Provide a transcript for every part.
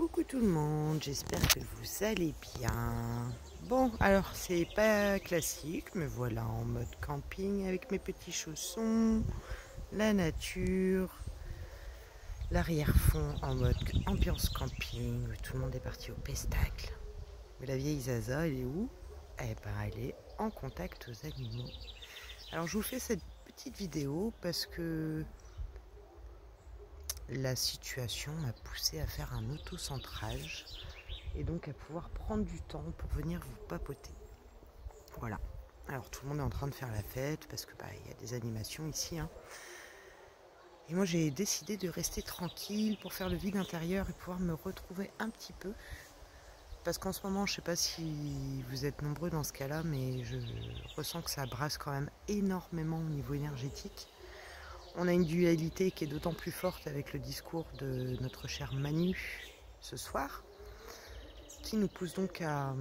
Coucou tout le monde, j'espère que vous allez bien. Bon, alors c'est pas classique, mais voilà, en mode camping avec mes petits chaussons, la nature, l'arrière-fond en mode ambiance camping, où tout le monde est parti au pestacle. Mais la vieille Zaza, elle est où? Eh ben, elle est en contact aux animaux. Alors je vous fais cette petite vidéo parce que la situation m'a poussé à faire un autocentrage et donc à pouvoir prendre du temps pour venir vous papoter. Voilà. Alors tout le monde est en train de faire la fête parce que y a des animations ici. Et moi j'ai décidé de rester tranquille pour faire le vide intérieur et pouvoir me retrouver un petit peu. Parce qu'en ce moment, je ne sais pas si vous êtes nombreux dans ce cas-là, mais je ressens que ça brasse quand même énormément au niveau énergétique. On a une dualité qui est d'autant plus forte avec le discours de notre cher Manu ce soir, qui nous pousse donc à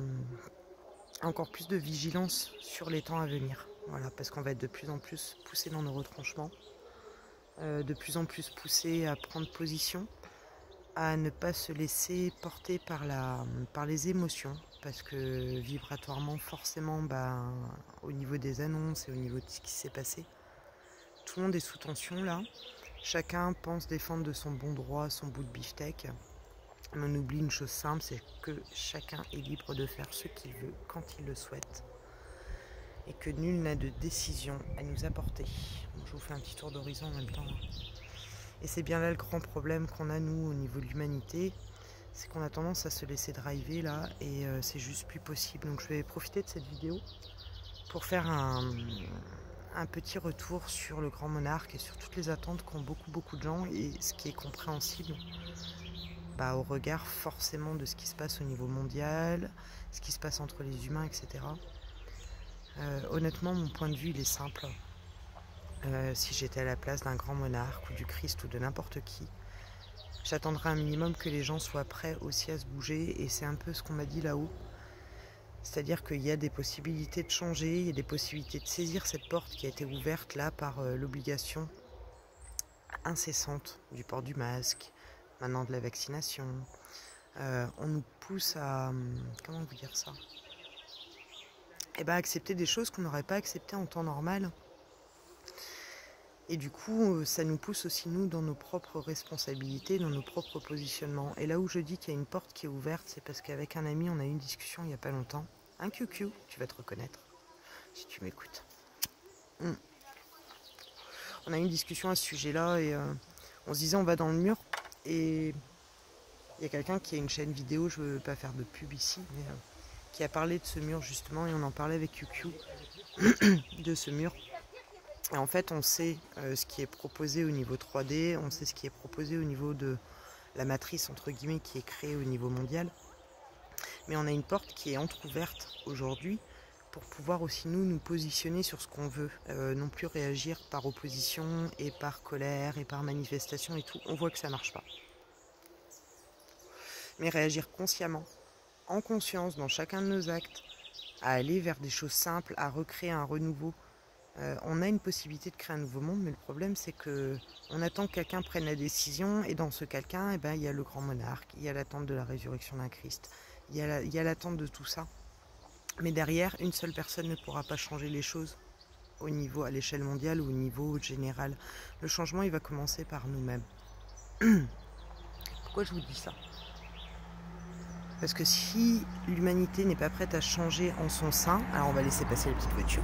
encore plus de vigilance sur les temps à venir. Voilà, parce qu'on va être de plus en plus poussé dans nos retranchements, de plus en plus poussé à prendre position, à ne pas se laisser porter par les émotions, parce que vibratoirement, forcément, au niveau des annonces et au niveau de ce qui s'est passé, tout le monde est sous tension là. Chacun pense défendre de son bon droit son bout de beefsteak. Mais on oublie une chose simple, c'est que chacun est libre de faire ce qu'il veut quand il le souhaite. Et que nul n'a de décision à nous apporter. Bon, je vous fais un petit tour d'horizon en même temps. Et c'est bien là le grand problème qu'on a nous au niveau de l'humanité. C'est qu'on a tendance à se laisser driver là et c'est juste plus possible. Donc je vais profiter de cette vidéo pour faire un petit retour sur le grand monarque et sur toutes les attentes qu'ont beaucoup de gens et ce qui est compréhensible au regard forcément de ce qui se passe au niveau mondial, ce qui se passe entre les humains, etc. Honnêtement, mon point de vue, il est simple. Si j'étais à la place d'un grand monarque ou du Christ ou de n'importe qui, j'attendrais un minimum que les gens soient prêts aussi à se bouger et c'est un peu ce qu'on m'a dit là-haut. C'est-à-dire qu'il y a des possibilités de changer, il y a des possibilités de saisir cette porte qui a été ouverte là par l'obligation incessante du port du masque, maintenant de la vaccination. On nous pousse à, comment vous dire ça, accepter des choses qu'on n'aurait pas acceptées en temps normal. Et du coup, ça nous pousse aussi, nous, dans nos propres responsabilités, dans nos propres positionnements. Et là où je dis qu'il y a une porte qui est ouverte, c'est parce qu'avec un ami, on a eu une discussion il n'y a pas longtemps. Un QQ, tu vas te reconnaître, si tu m'écoutes. On a eu une discussion à ce sujet-là et on se disait on va dans le mur. Et il y a quelqu'un qui a une chaîne vidéo, je ne veux pas faire de pub ici, mais qui a parlé de ce mur justement. Et on en parlait avec QQ de ce mur. Et en fait, on sait ce qui est proposé au niveau 3D, on sait ce qui est proposé au niveau de la matrice, entre guillemets, qui est créée au niveau mondial. Mais on a une porte qui est entrouverte aujourd'hui pour pouvoir aussi nous positionner sur ce qu'on veut. Non plus réagir par opposition et par colère et par manifestation et tout. On voit que ça ne marche pas. Mais réagir consciemment, en conscience, dans chacun de nos actes, à aller vers des choses simples, à recréer un renouveau. On a une possibilité de créer un nouveau monde, mais le problème c'est que on attend que quelqu'un prenne la décision et dans ce quelqu'un, il y a le grand monarque, il y a l'attente de la résurrection d'un Christ, il y a l'attente de tout ça. Mais derrière, une seule personne ne pourra pas changer les choses au niveau, à l'échelle mondiale ou au niveau général. Le changement, il va commencer par nous-mêmes. Pourquoi je vous dis ça ? Parce que si l'humanité n'est pas prête à changer en son sein, alors on va laisser passer les petites voitures.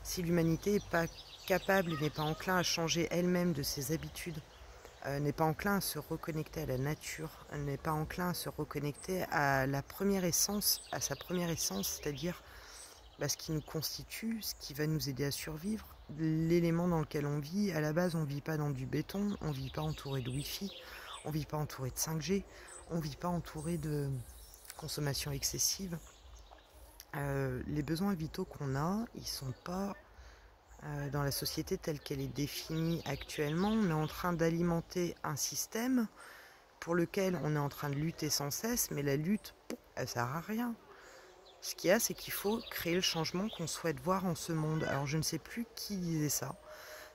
Si l'humanité n'est pas capable et n'est pas enclin à changer elle-même de ses habitudes, n'est pas enclin à se reconnecter à la nature, n'est pas enclin à se reconnecter à la première essence, à sa première essence, c'est-à-dire ce qui nous constitue, ce qui va nous aider à survivre, l'élément dans lequel on vit. À la base, on ne vit pas dans du béton, on ne vit pas entouré de Wi-Fi, on ne vit pas entouré de 5G, on ne vit pas entouré de consommation excessive. Les besoins vitaux qu'on a, ils ne sont pas dans la société telle qu'elle est définie actuellement. On est en train d'alimenter un système pour lequel on est en train de lutter sans cesse, mais la lutte, elle ne sert à rien. Ce qu'il y a, c'est qu'il faut créer le changement qu'on souhaite voir en ce monde. Alors je ne sais plus qui disait ça.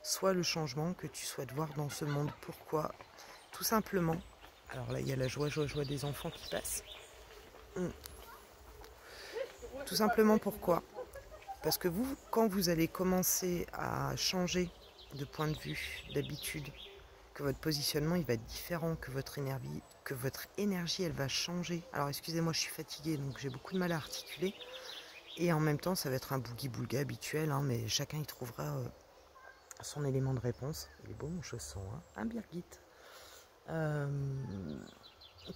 Soit le changement que tu souhaites voir dans ce monde. Pourquoi ? Tout simplement. Alors là, il y a la joie des enfants qui passent. Tout simplement pourquoi? Parce que vous, quand vous allez commencer à changer de point de vue, d'habitude, que votre positionnement il va être différent, que votre énergie elle va changer. Alors excusez-moi, je suis fatiguée, donc j'ai beaucoup de mal à articuler. Et en même temps, ça va être un boogie-boulga habituel, hein, mais chacun y trouvera son élément de réponse. Il est beau mon chausson, hein, un Birgit.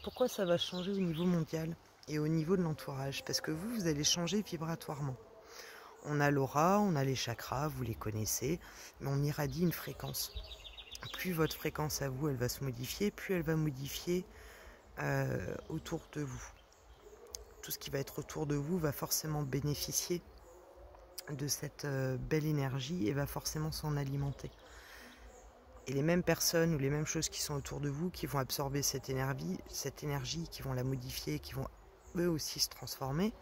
Pourquoi ça va changer au niveau mondial et au niveau de l'entourage? Parce que vous allez changer vibratoirement. On a l'aura, on a les chakras, vous les connaissez, mais on irradie une fréquence. Plus votre fréquence à vous, elle va se modifier, plus elle va modifier autour de vous. Tout ce qui va être autour de vous va forcément bénéficier de cette belle énergie et va forcément s'en alimenter. Et les mêmes personnes ou les mêmes choses qui sont autour de vous, qui vont absorber cette énergie, qui vont la modifier, qui vont eux aussi se transformer,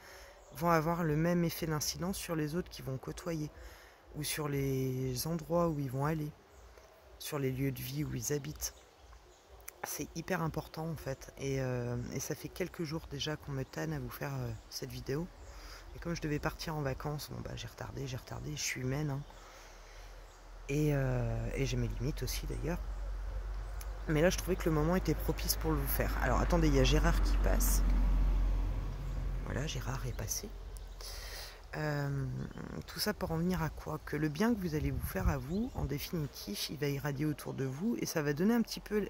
vont avoir le même effet d'incidence sur les autres qui vont côtoyer, ou sur les endroits où ils vont aller, sur les lieux de vie où ils habitent. C'est hyper important en fait, et ça fait quelques jours déjà qu'on me tanne à vous faire cette vidéo. Et comme je devais partir en vacances, bon bah j'ai retardé, je suis humaine, hein. Et j'ai mes limites aussi d'ailleurs. Mais là je trouvais que le moment était propice pour le faire. Alors attendez, il y a Gérard qui passe. Voilà, Gérard est passé. Tout ça pour en venir à quoi? Que le bien que vous allez vous faire à vous, en définitif, il va irradier autour de vous et ça va donner un petit peu,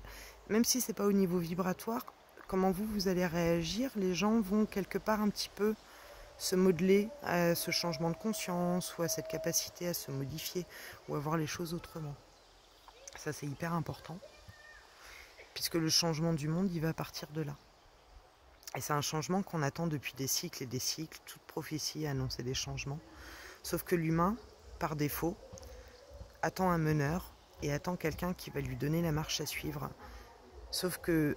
même si c'est pas au niveau vibratoire, comment vous allez réagir, les gens vont quelque part un petit peu se modeler à ce changement de conscience ou à cette capacité à se modifier ou à voir les choses autrement. Ça c'est hyper important puisque le changement du monde il va partir de là. Et c'est un changement qu'on attend depuis des cycles et des cycles. Toute prophétie a annoncé des changements. Sauf que l'humain, par défaut, attend un meneur et attend quelqu'un qui va lui donner la marche à suivre. Sauf que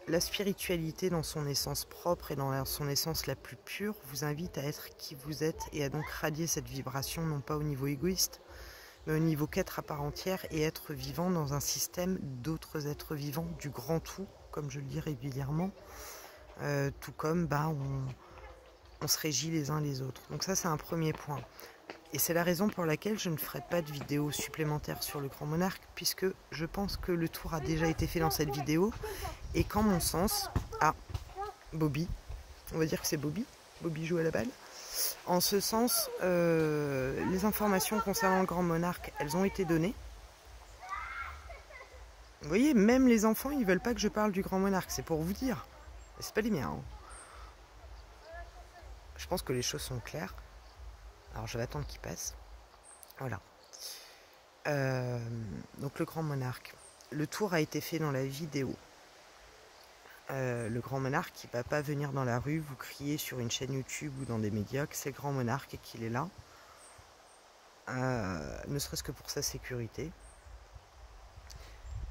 la spiritualité dans son essence propre et dans son essence la plus pure vous invite à être qui vous êtes et à donc radier cette vibration non pas au niveau égoïste, mais au niveau qu'être à part entière et être vivant dans un système d'autres êtres vivants, du grand tout, comme je le dis régulièrement. Tout comme on se régit les uns les autres. Donc ça c'est un premier point. Et c'est la raison pour laquelle je ne ferai pas de vidéo supplémentaire sur le Grand Monarque, puisque je pense que le tour a déjà été fait dans cette vidéo, et qu'en mon sens, Bobby, on va dire que c'est Bobby joue à la balle, en ce sens, les informations concernant le Grand Monarque, elles ont été données. Vous voyez, même les enfants, ils veulent pas que je parle du Grand Monarque, c'est pour vous dire. C'est pas les miens. Hein. Je pense que les choses sont claires. Alors je vais attendre qu'il passe. Voilà. Donc le Grand Monarque. Le tour a été fait dans la vidéo. Le Grand Monarque, il ne va pas venir dans la rue vous crier sur une chaîne YouTube ou dans des médias que c'est le Grand Monarque et qu'il est là. Ne serait-ce que pour sa sécurité.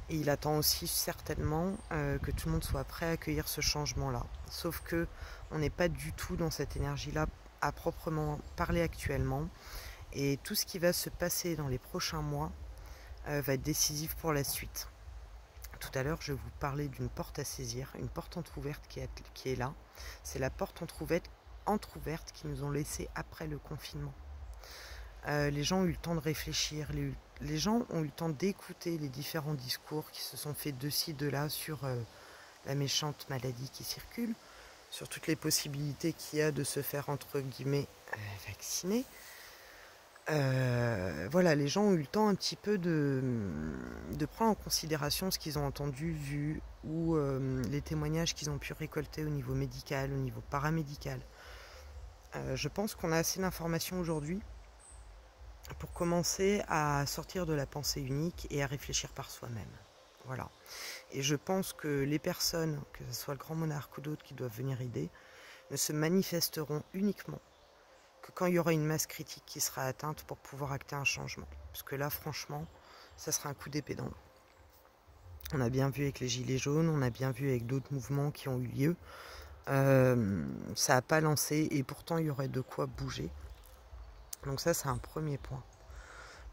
Et il attend aussi certainement que tout le monde soit prêt à accueillir ce changement-là. Sauf que on n'est pas du tout dans cette énergie-là à proprement parler actuellement. Et tout ce qui va se passer dans les prochains mois va être décisif pour la suite. Tout à l'heure, je vous parlais d'une porte à saisir, une porte entrouverte qui est là. C'est la porte entrouverte qu'ils nous ont laissée après le confinement. Les gens ont eu le temps de réfléchir, les gens ont eu le temps d'écouter les différents discours qui se sont faits de ci, de là sur la méchante maladie qui circule, sur toutes les possibilités qu'il y a de se faire entre guillemets vacciner. Voilà, les gens ont eu le temps un petit peu de prendre en considération ce qu'ils ont entendu, vu, ou les témoignages qu'ils ont pu récolter au niveau médical, au niveau paramédical. Je pense qu'on a assez d'informations aujourd'hui pour commencer à sortir de la pensée unique et à réfléchir par soi-même. Voilà. Et je pense que les personnes, que ce soit le Grand Monarque ou d'autres qui doivent venir aider, ne se manifesteront uniquement que quand il y aura une masse critique qui sera atteinte pour pouvoir acter un changement. Parce que là, franchement, ça sera un coup d'épée dans l'eau. On a bien vu avec les Gilets jaunes, on a bien vu avec d'autres mouvements qui ont eu lieu. Ça n'a pas lancé et pourtant il y aurait de quoi bouger. Donc ça, c'est un premier point.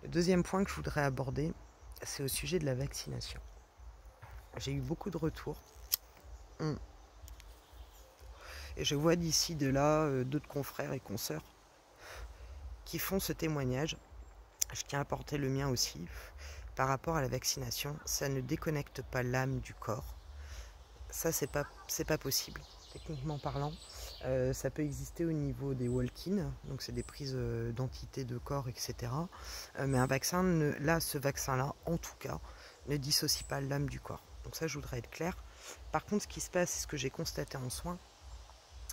Le deuxième point que je voudrais aborder, c'est au sujet de la vaccination. J'ai eu beaucoup de retours. Et je vois d'ici de là d'autres confrères et consoeurs qui font ce témoignage. Je tiens à porter le mien aussi. Par rapport à la vaccination, ça ne déconnecte pas l'âme du corps. Ça, c'est pas possible, techniquement parlant. Ça peut exister au niveau des walk-in, donc c'est des prises d'entités de corps, etc. Mais un vaccin, ce vaccin-là, en tout cas, ne dissocie pas l'âme du corps. Donc ça, je voudrais être clair. Par contre, ce qui se passe, c'est ce que j'ai constaté en soins,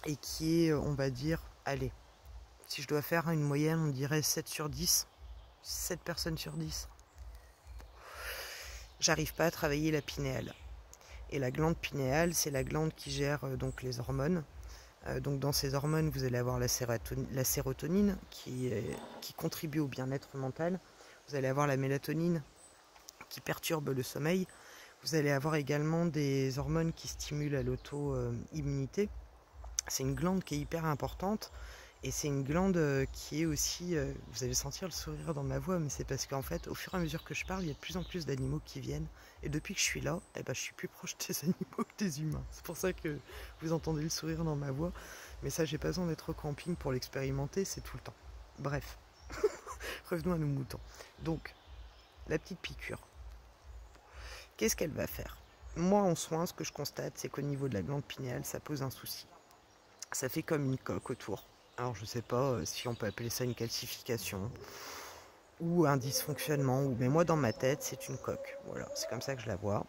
et qui est, on va dire, allez, si je dois faire une moyenne, on dirait 7 sur 10, 7 personnes sur 10. J'arrive pas à travailler la pinéale. Et la glande pinéale, c'est la glande qui gère donc les hormones. Donc dans ces hormones, vous allez avoir la sérotonine qui contribue au bien-être mental. Vous allez avoir la mélatonine qui perturbe le sommeil. Vous allez avoir également des hormones qui stimulent à l'auto-immunité. C'est une glande qui est hyper importante. Et c'est une glande qui est aussi, vous allez sentir le sourire dans ma voix, mais c'est parce qu'en fait, au fur et à mesure que je parle, il y a de plus en plus d'animaux qui viennent. Et depuis que je suis là, je suis plus proche des animaux que des humains. C'est pour ça que vous entendez le sourire dans ma voix. Mais ça, j'ai pas besoin d'être au camping pour l'expérimenter, c'est tout le temps. Bref, revenons à nos moutons. Donc, la petite piqûre. Qu'est-ce qu'elle va faire? Moi, en soins, ce que je constate, c'est qu'au niveau de la glande pinéale, ça pose un souci. Ça fait comme une coque autour. Alors je sais pas si on peut appeler ça une calcification ou un dysfonctionnement, mais moi dans ma tête c'est une coque, voilà, c'est comme ça que je la vois,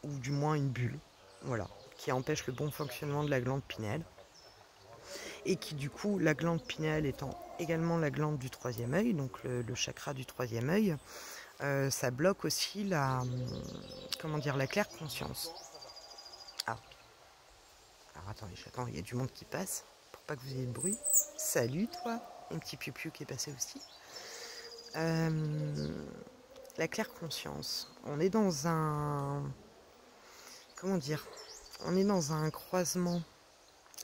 ou du moins une bulle, voilà, qui empêche le bon fonctionnement de la glande pinéale, et qui du coup, la glande pinéale étant également la glande du troisième œil, donc le chakra du troisième œil, ça bloque aussi la claire conscience. Ah, alors attendez, j'attends, il y a du monde qui passe. Pas que vous ayez de bruit. Salut toi, un petit piou-piou qui est passé aussi. La claire conscience. On est dans un... On est dans un croisement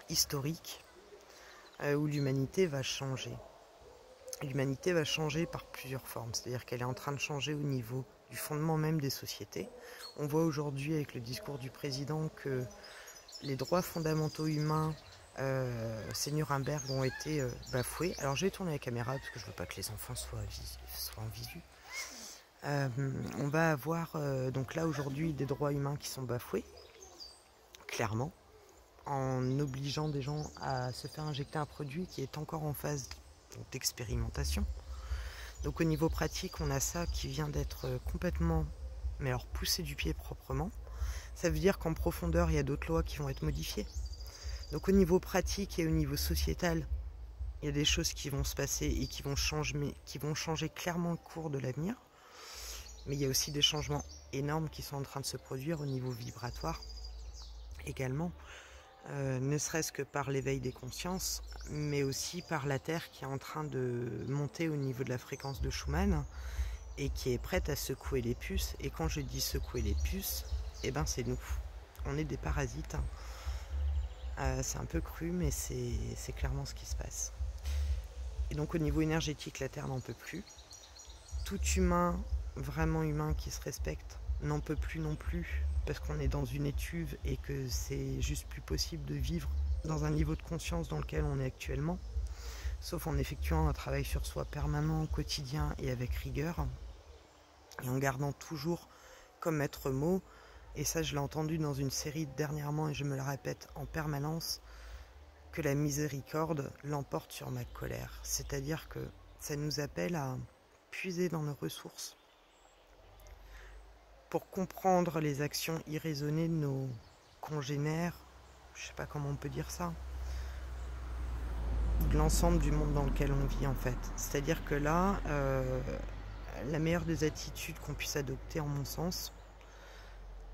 historique où l'humanité va changer. L'humanité va changer par plusieurs formes. C'est-à-dire qu'elle est en train de changer au niveau du fondement même des sociétés. On voit aujourd'hui avec le discours du président que les droits fondamentaux humains ces Nuremberg ont été bafoués. Alors je vais tourner la caméra parce que je veux pas que les enfants soient en visu. On va avoir donc là aujourd'hui des droits humains qui sont bafoués, clairement, en obligeant des gens à se faire injecter un produit qui est encore en phase d'expérimentation. Donc au niveau pratique, on a ça qui vient d'être complètement, mais alors poussé du pied proprement. Ça veut dire qu'en profondeur, il y a d'autres lois qui vont être modifiées. Donc au niveau pratique et au niveau sociétal, il y a des choses qui vont se passer et qui vont changer clairement le cours de l'avenir. Mais il y a aussi des changements énormes qui sont en train de se produire au niveau vibratoire également. Ne serait-ce que par l'éveil des consciences, mais aussi par la Terre qui est en train de monter au niveau de la fréquence de Schumann et qui est prête à secouer les puces. Et quand je dis secouer les puces, eh ben c'est nous. On est des parasites. C'est un peu cru, mais c'est clairement ce qui se passe. Et donc au niveau énergétique, la Terre n'en peut plus. Tout humain, vraiment humain qui se respecte, n'en peut plus non plus, parce qu'on est dans une étuve et que c'est juste plus possible de vivre dans un niveau de conscience dans lequel on est actuellement, sauf en effectuant un travail sur soi permanent, quotidien et avec rigueur, et en gardant toujours comme maître mot, et ça je l'ai entendu dans une série dernièrement et je me le répète en permanence, que la miséricorde l'emporte sur ma colère. C'est-à-dire que ça nous appelle à puiser dans nos ressources pour comprendre les actions irraisonnées de nos congénères, je sais pas comment on peut dire ça, de l'ensemble du monde dans lequel on vit en fait. C'est-à-dire que là, la meilleure des attitudes qu'on puisse adopter en mon sens,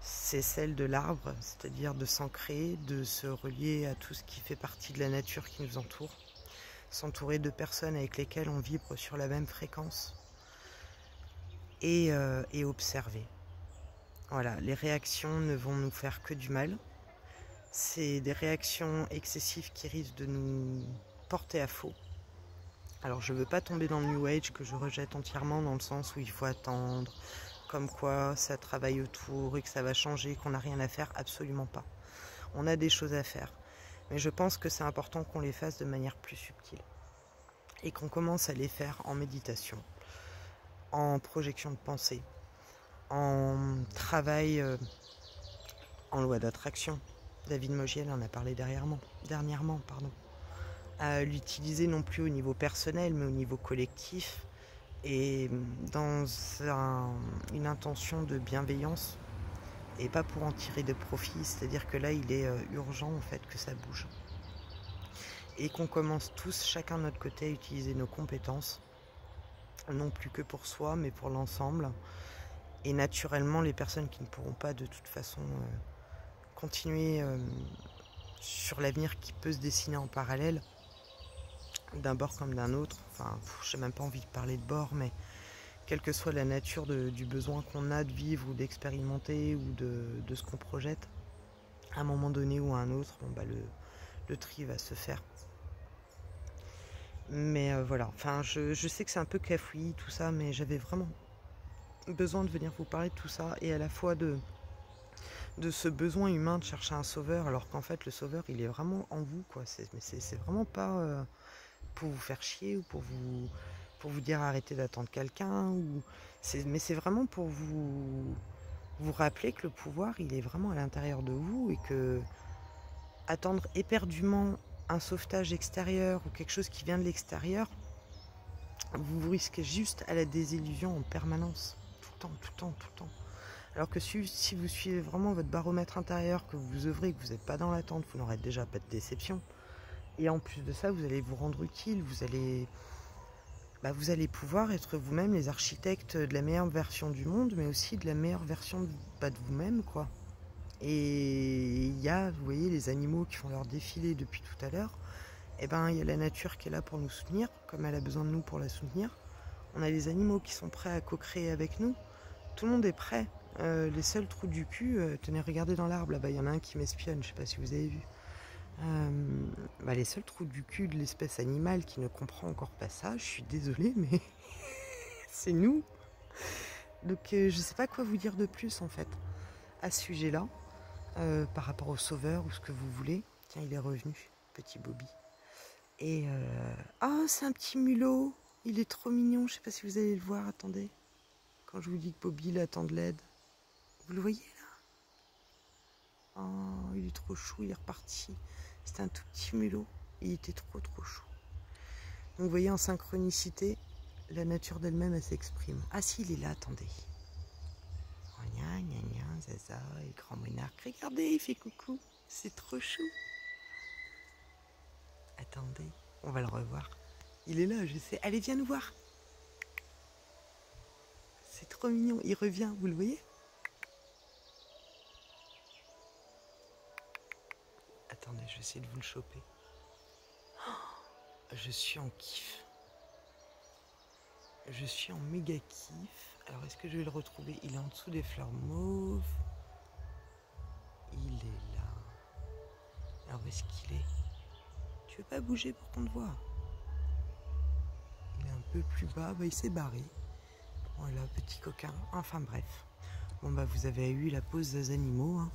c'est celle de l'arbre, c'est-à-dire de s'ancrer, de se relier à tout ce qui fait partie de la nature qui nous entoure, s'entourer de personnes avec lesquelles on vibre sur la même fréquence et observer. Voilà, les réactions ne vont nous faire que du mal. C'est des réactions excessives qui risquent de nous porter à faux. Alors je ne veux pas tomber dans le New Age que je rejette entièrement dans le sens où il faut attendre comme quoi ça travaille autour et que ça va changer, qu'on n'a rien à faire, absolument pas. On a des choses à faire. Mais je pense que c'est important qu'on les fasse de manière plus subtile. Et qu'on commence à les faire en méditation, en projection de pensée, en travail en loi d'attraction. David Mogiel en a parlé dernièrement. À l'utiliser non plus au niveau personnel, mais au niveau collectif et dans une intention de bienveillance et pas pour en tirer de profit. C'est-à-dire que là, il est urgent en fait que ça bouge. Et qu'on commence tous, chacun de notre côté, à utiliser nos compétences, non plus que pour soi, mais pour l'ensemble. Et naturellement, les personnes qui ne pourront pas de toute façon continuer sur l'avenir qui peut se dessiner en parallèle, d'un bord comme d'un autre, enfin, j'ai même pas envie de parler de bord, mais quelle que soit la nature du besoin qu'on a de vivre ou d'expérimenter ou de ce qu'on projette, à un moment donné ou à un autre, le tri va se faire. Mais voilà, enfin, je sais que c'est un peu cafouillis tout ça, mais j'avais vraiment besoin de venir vous parler de tout ça, et à la fois de ce besoin humain de chercher un sauveur, alors qu'en fait le sauveur il est vraiment en vous, quoi. C'est vraiment pas pour vous faire chier ou pour vous dire arrêtez d'attendre quelqu'un, mais c'est vraiment pour vous rappeler que le pouvoir il est vraiment à l'intérieur de vous, et que attendre éperdument un sauvetage extérieur ou quelque chose qui vient de l'extérieur, vous risquez juste à la désillusion en permanence, tout le temps. Alors que si vous suivez vraiment votre baromètre intérieur, que vous œuvrez, que vous n'êtes pas dans l'attente, vous n'aurez déjà pas de déception. Et en plus de ça, vous allez vous rendre utile, vous allez pouvoir être vous-même les architectes de la meilleure version du monde, mais aussi de la meilleure version de vous-même, quoi. Et il y a, vous voyez, les animaux qui font leur défilé depuis tout à l'heure. Eh ben, il y a la nature qui est là pour nous soutenir, comme elle a besoin de nous pour la soutenir. On a les animaux qui sont prêts à co-créer avec nous. Tout le monde est prêt. Les seuls trous du cul, tenez, regardez dans l'arbre, là-bas, il y en a un qui m'espionne, je sais pas si vous avez vu. Les seuls trous du cul de l'espèce animale qui ne comprend encore pas ça, je suis désolée, mais c'est nous. Donc je sais pas quoi vous dire de plus en fait à ce sujet-là, par rapport au sauveur ou ce que vous voulez. Tiens, il est revenu, petit Bobby. Et c'est un petit mulot, il est trop mignon, je sais pas si vous allez le voir, attendez. Quand je vous dis que Bobby il attend de l'aide, vous le voyez là? Oh, il est trop chou, il est reparti. C'était un tout petit mulot, il était trop chou. Donc vous voyez, en synchronicité, la nature d'elle-même, elle s'exprime. Ah si, il est là, attendez. Oh, gna, zaza, et grand monarque. Regardez, il fait coucou, c'est trop chou. Attendez, on va le revoir. Il est là, je sais. Allez, viens nous voir. C'est trop mignon, il revient, vous le voyez? Attendez, je vais essayer de vous le choper. Oh, je suis en kiff. Je suis en méga kiff. Alors, est-ce que je vais le retrouver? Il est en dessous des fleurs mauves. Il est là. Alors, où est-ce qu'il est? Tu veux pas bouger pour qu'on te voie? Il est un peu plus bas. Il s'est barré. Voilà, petit coquin. Enfin, bref. Bon, vous avez eu la pause des animaux, hein.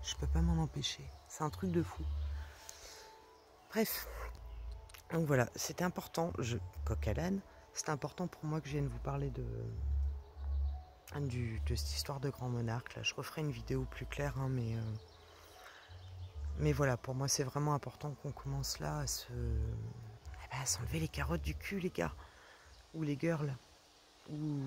Je peux pas m'en empêcher. C'est un truc de fou. Bref. Donc voilà, c'était important. Coq à l'âne. C'était important pour moi que je vienne vous parler de cette histoire de grand monarque. Là, je referai une vidéo plus claire, hein, mais voilà, pour moi, c'est vraiment important qu'on commence là à s'enlever les carottes du cul, les gars. Ou les girls. Ou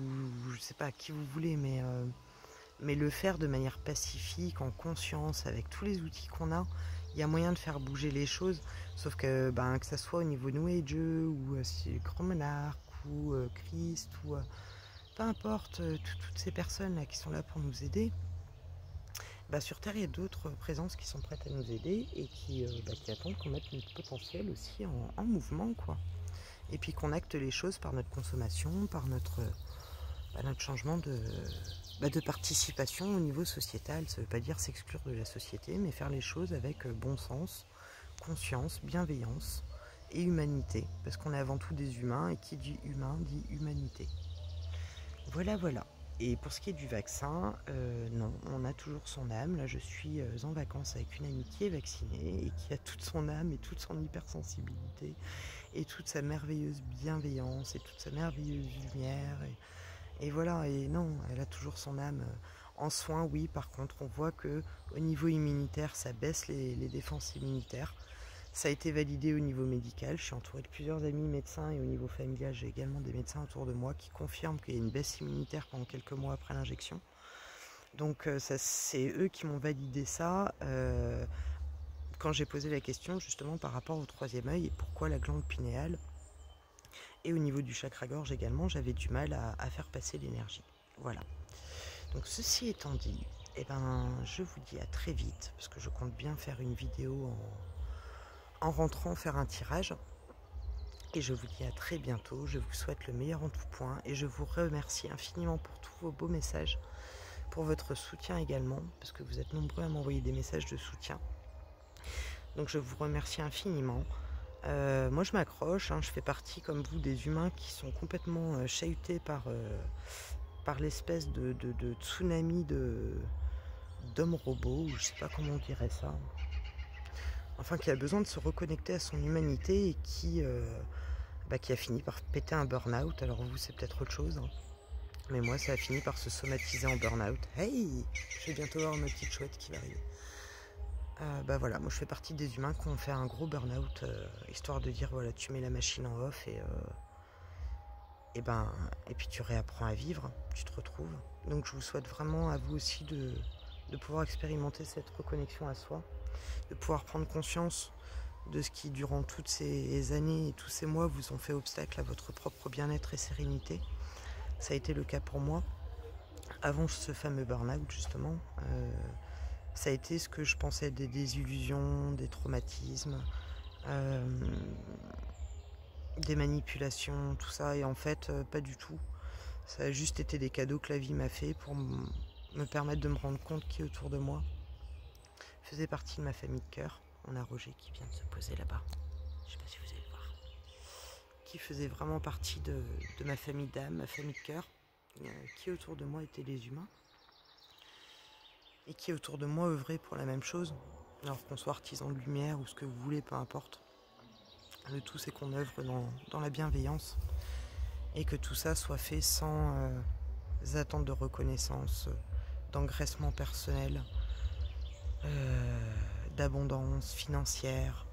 je sais pas qui vous voulez, mais le faire de manière pacifique, en conscience, avec tous les outils qu'on a. Il y a moyen de faire bouger les choses, sauf que ça soit au niveau New Age ou Grand Monarque ou Christ ou peu importe, toutes ces personnes là qui sont là pour nous aider. Sur Terre, il y a d'autres présences qui sont prêtes à nous aider et qui attendent qu'on mette notre potentiel aussi en mouvement, quoi. Et puis qu'on acte les choses par notre consommation, par notre changement de participation au niveau sociétal. Ça ne veut pas dire s'exclure de la société, mais faire les choses avec bon sens, conscience, bienveillance et humanité. Parce qu'on est avant tout des humains, et qui dit humain dit humanité. Voilà. Et pour ce qui est du vaccin, non, on a toujours son âme. Là, je suis en vacances avec une amie qui est vaccinée et qui a toute son âme et toute son hypersensibilité et toute sa merveilleuse bienveillance et toute sa merveilleuse lumière. Et voilà, et non, elle a toujours son âme en soins. Oui, par contre, on voit que au niveau immunitaire, ça baisse les défenses immunitaires. Ça a été validé au niveau médical. Je suis entourée de plusieurs amis médecins et au niveau familial, j'ai également des médecins autour de moi qui confirment qu'il y a une baisse immunitaire pendant quelques mois après l'injection. Donc c'est eux qui m'ont validé ça quand j'ai posé la question justement par rapport au troisième œil et pourquoi la glande pinéale. Et au niveau du chakra-gorge également, j'avais du mal à faire passer l'énergie. Voilà. Donc ceci étant dit, eh ben, je vous dis à très vite, parce que je compte bien faire une vidéo en rentrant, faire un tirage. Et je vous dis à très bientôt. Je vous souhaite le meilleur en tout point. Et je vous remercie infiniment pour tous vos beaux messages, pour votre soutien également, parce que vous êtes nombreux à m'envoyer des messages de soutien. Donc je vous remercie infiniment. Moi je m'accroche, hein, je fais partie comme vous des humains qui sont complètement chahutés par l'espèce de tsunami d'hommes robots, ou je sais pas comment on dirait ça. Enfin qui a besoin de se reconnecter à son humanité et qui a fini par péter un burn-out. Alors vous c'est peut-être autre chose, hein. Mais moi ça a fini par se somatiser en burn-out. Hey, je vais bientôt voir ma petite chouette qui va arriver. Voilà, moi je fais partie des humains qui ont fait un gros burn-out, histoire de dire voilà, tu mets la machine en off et puis tu réapprends à vivre, tu te retrouves. Donc je vous souhaite vraiment à vous aussi de pouvoir expérimenter cette reconnexion à soi, de pouvoir prendre conscience de ce qui durant toutes ces années et tous ces mois vous ont fait obstacle à votre propre bien-être et sérénité. Ça a été le cas pour moi avant ce fameux burn-out justement. Ça a été ce que je pensais des désillusions, des traumatismes, des manipulations, tout ça. Et en fait, pas du tout. Ça a juste été des cadeaux que la vie m'a fait pour me permettre de me rendre compte qui autour de moi faisait partie de ma famille de cœur. On a Roger qui vient de se poser là-bas. Je sais pas si vous allez le voir. Qui faisait vraiment partie de ma famille d'âme, ma famille de cœur. Qui autour de moi étaient les humains. Et qui autour de moi œuvrait pour la même chose, alors qu'on soit artisan de lumière ou ce que vous voulez, peu importe. Le tout c'est qu'on œuvre dans la bienveillance et que tout ça soit fait sans attente de reconnaissance, d'engraissement personnel, d'abondance financière,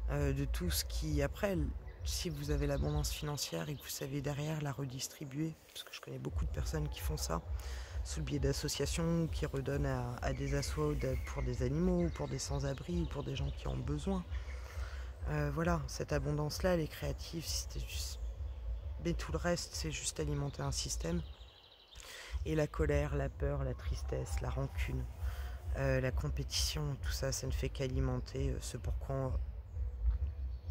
de tout ce qui, après, si vous avez l'abondance financière et que vous savez derrière la redistribuer, parce que je connais beaucoup de personnes qui font ça, sous le biais d'associations qui redonnent à des assos pour des animaux ou pour des sans-abri ou pour des gens qui ont besoin. Voilà, cette abondance-là, elle est créative. Mais tout le reste, c'est juste alimenter un système. Et la colère, la peur, la tristesse, la rancune, la compétition, tout ça, ça ne fait qu'alimenter ce pourquoi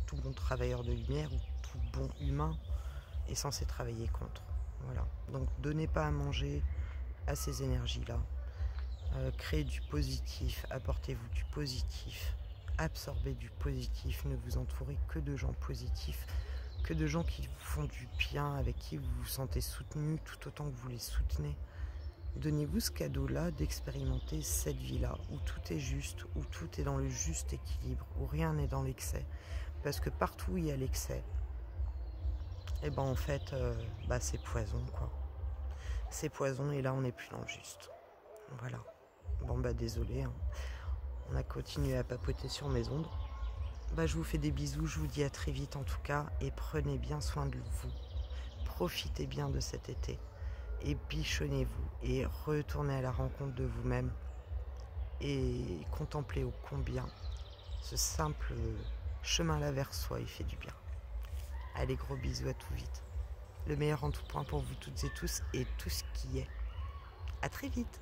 tout bon travailleur de lumière ou tout bon humain est censé travailler contre. Voilà. Donc, donnez pas à manger à ces énergies-là. Créez du positif, apportez-vous du positif, absorbez du positif, ne vous entourez que de gens positifs, que de gens qui vous font du bien, avec qui vous vous sentez soutenu tout autant que vous les soutenez. Donnez-vous ce cadeau-là d'expérimenter cette vie-là, où tout est juste, où tout est dans le juste équilibre, où rien n'est dans l'excès. Parce que partout où il y a l'excès, et en fait, c'est poison, quoi. C'est poison et là on n'est plus dans le juste. Voilà. Désolé, hein. On a continué à papoter sur mes ondes. Je vous fais des bisous, je vous dis à très vite en tout cas et prenez bien soin de vous. Profitez bien de cet été et bichonnez-vous et retournez à la rencontre de vous-même et contemplez ô combien ce simple chemin-là vers soi il fait du bien. Allez, gros bisous, à tout vite. Le meilleur en tout point pour vous toutes et tous et tout ce qui est. À très vite.